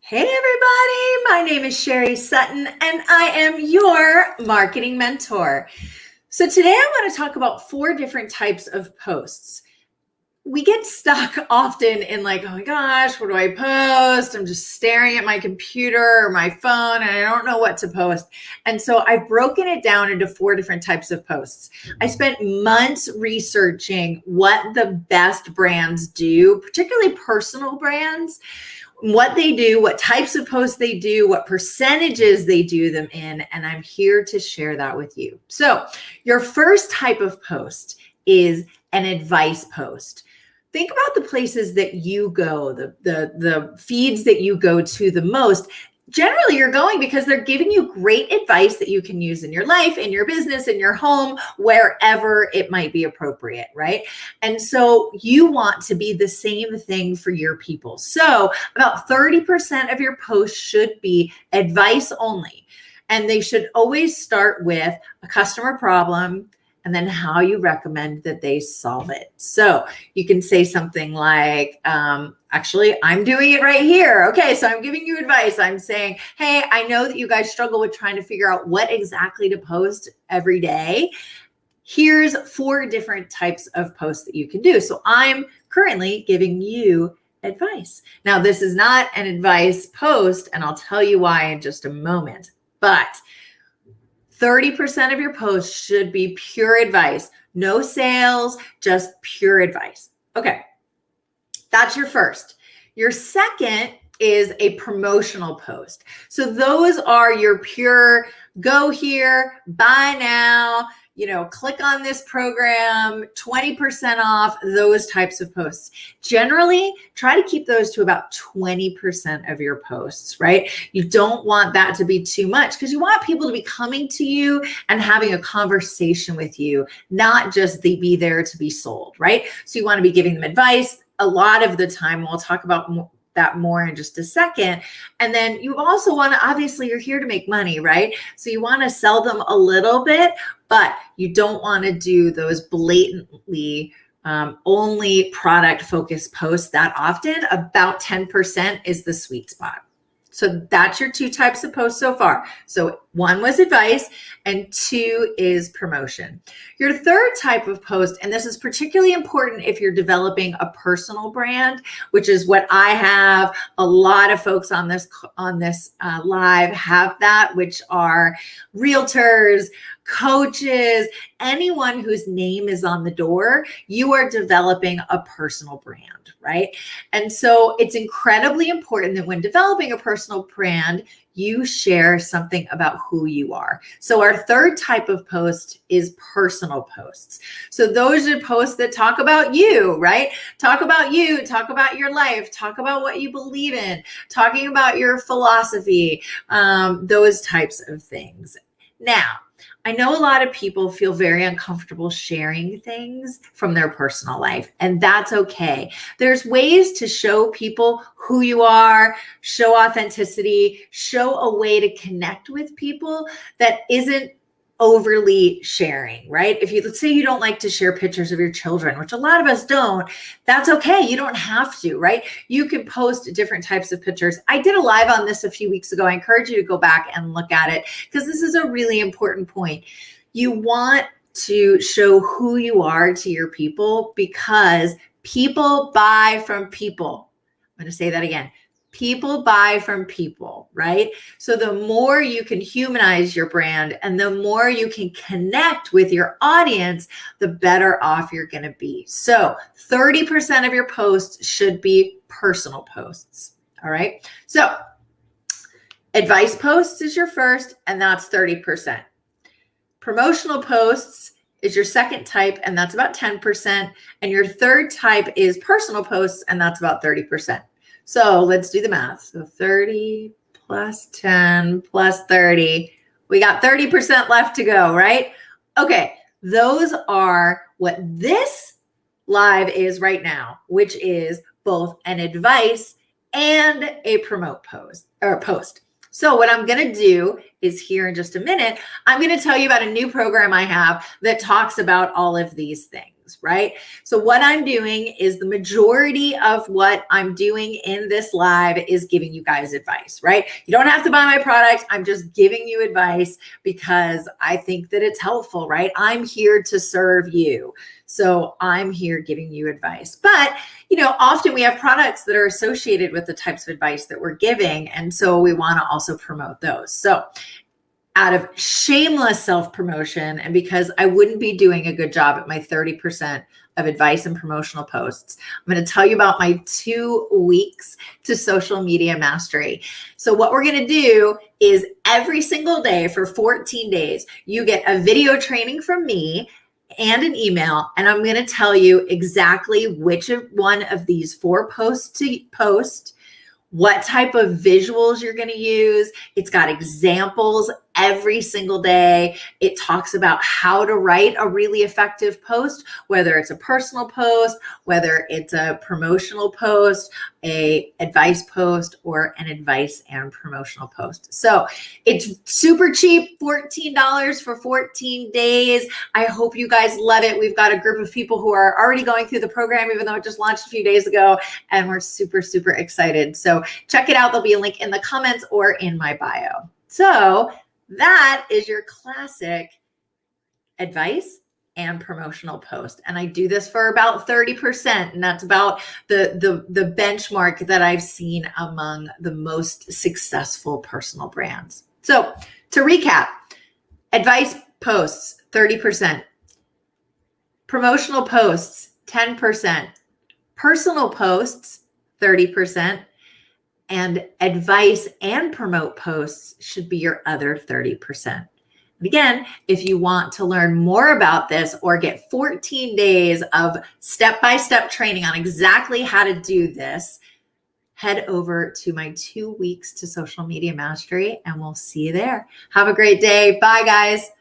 Hey everybody, my name is Sherry Sutton and I am your marketing mentor. So today I want to talk about 4 different types of posts. We get stuck often in like, oh my gosh, what do I post? I'm just staring at my computer or my phone and I don't know what to post. And so I've broken it down into 4 different types of posts. I spent months researching what the best brands do, particularly personal brands, what they do, what types of posts they do, what percentages they do them in, and I'm here to share that with you. So your first type of post is an advice post. Think about the places that you go, the feeds that you go to the most. Generally, you're going because they're giving you great advice that you can use in your life, in your business, in your home, wherever it might be appropriate, right? And so you want to be the same thing for your people. So about 30% of your posts should be advice only. And they should always start with a customer problem and then how you recommend that they solve it. So you can say something like, actually, I'm doing it right here. Okay, so I'm giving you advice. I'm saying, hey, I know that you guys struggle with trying to figure out what exactly to post every day. Here's 4 different types of posts that you can do. So I'm currently giving you advice. Now, this is not an advice post, and I'll tell you why in just a moment, but 30% of your posts should be pure advice, no sales, just pure advice. Okay, that's your first. Your second is a promotional post. So those are your pure go here, buy now, click on this program, 20% off, those types of posts. Generally, try to keep those to about 20% of your posts, right? You don't want that to be too much because you want people to be coming to you and having a conversation with you, not just be there to be sold, right? So you want to be giving them advice a lot of the time. We'll talk about that more in just a second. And then you also want to, obviously you're here to make money, right? So you want to sell them a little bit, but you don't want to do those blatantly only product focused posts that often. About 10% is the sweet spot. So that's your 2 types of posts so far. So 1 was advice and 2 is promotion. Your third type of post, and this is particularly important if you're developing a personal brand, which is what I have. A lot of folks on this live have that, which are realtors, coaches, anyone whose name is on the door. You are developing a personal brand, right? And so it's incredibly important that when developing a personal brand, you share something about who you are. So our third type of post is personal posts. So those are posts that talk about you, right? Talk about you, talk about your life, talk about what you believe in, talking about your philosophy, those types of things. Now, I know a lot of people feel very uncomfortable sharing things from their personal life, and that's okay. There's ways to show people who you are, show authenticity, show a way to connect with people that isn't overly sharing, right? Let's say you don't like to share pictures of your children, which a lot of us don't, that's okay. You don't have to, right? You can post different types of pictures. I did a live on this a few weeks ago. I encourage you to go back and look at it because this is a really important point. You want to show who you are to your people because people buy from people. I'm going to say that again. People buy from people, right? So the more you can humanize your brand and the more you can connect with your audience, the better off you're going to be. So 30% of your posts should be personal posts, all right? So advice posts is your first, and that's 30%. Promotional posts is your second type, and that's about 10%. And your third type is personal posts, and that's about 30%. So let's do the math. So 30 plus 10 plus 30. We got 30% left to go, right? Okay, those are what this live is right now, which is both an advice and a promote post. So what I'm going to do is here in just a minute, I'm going to tell you about a new program I have that talks about all of these things. things, right? So what I'm doing is the majority of what I'm doing in this live is giving you guys advice, right? You don't have to buy my product. I'm just giving you advice because I think that it's helpful, right? I'm here to serve you. So I'm here giving you advice. But, often we have products that are associated with the types of advice that we're giving. And so we want to also promote those. So out of shameless self-promotion, and because I wouldn't be doing a good job at my 30% of advice and promotional posts, I'm going to tell you about my 2 weeks to social media mastery. So what we're going to do is every single day for 14 days, you get a video training from me and an email, and I'm going to tell you exactly which one of these 4 posts to post, what type of visuals you're going to use. It's got examples every single day. It talks about how to write a really effective post, whether it's a personal post, whether it's a promotional post, a advice post, or an advice and promotional post. So it's super cheap, $14 for 14 days. I hope you guys love it. We've got a group of people who are already going through the program, even though it just launched a few days ago, and we're super, super excited. So check it out. There'll be a link in the comments or in my bio. So that is your classic advice and promotional post. And I do this for about 30%. And that's about the benchmark that I've seen among the most successful personal brands. So to recap, advice posts, 30%, promotional posts, 10%, personal posts, 30%, and advice and promote posts should be your other 30%. And again, if you want to learn more about this or get 14 days of step-by-step training on exactly how to do this, head over to my 2 weeks to social media mastery, and we'll see you there. Have a great day. Bye, guys.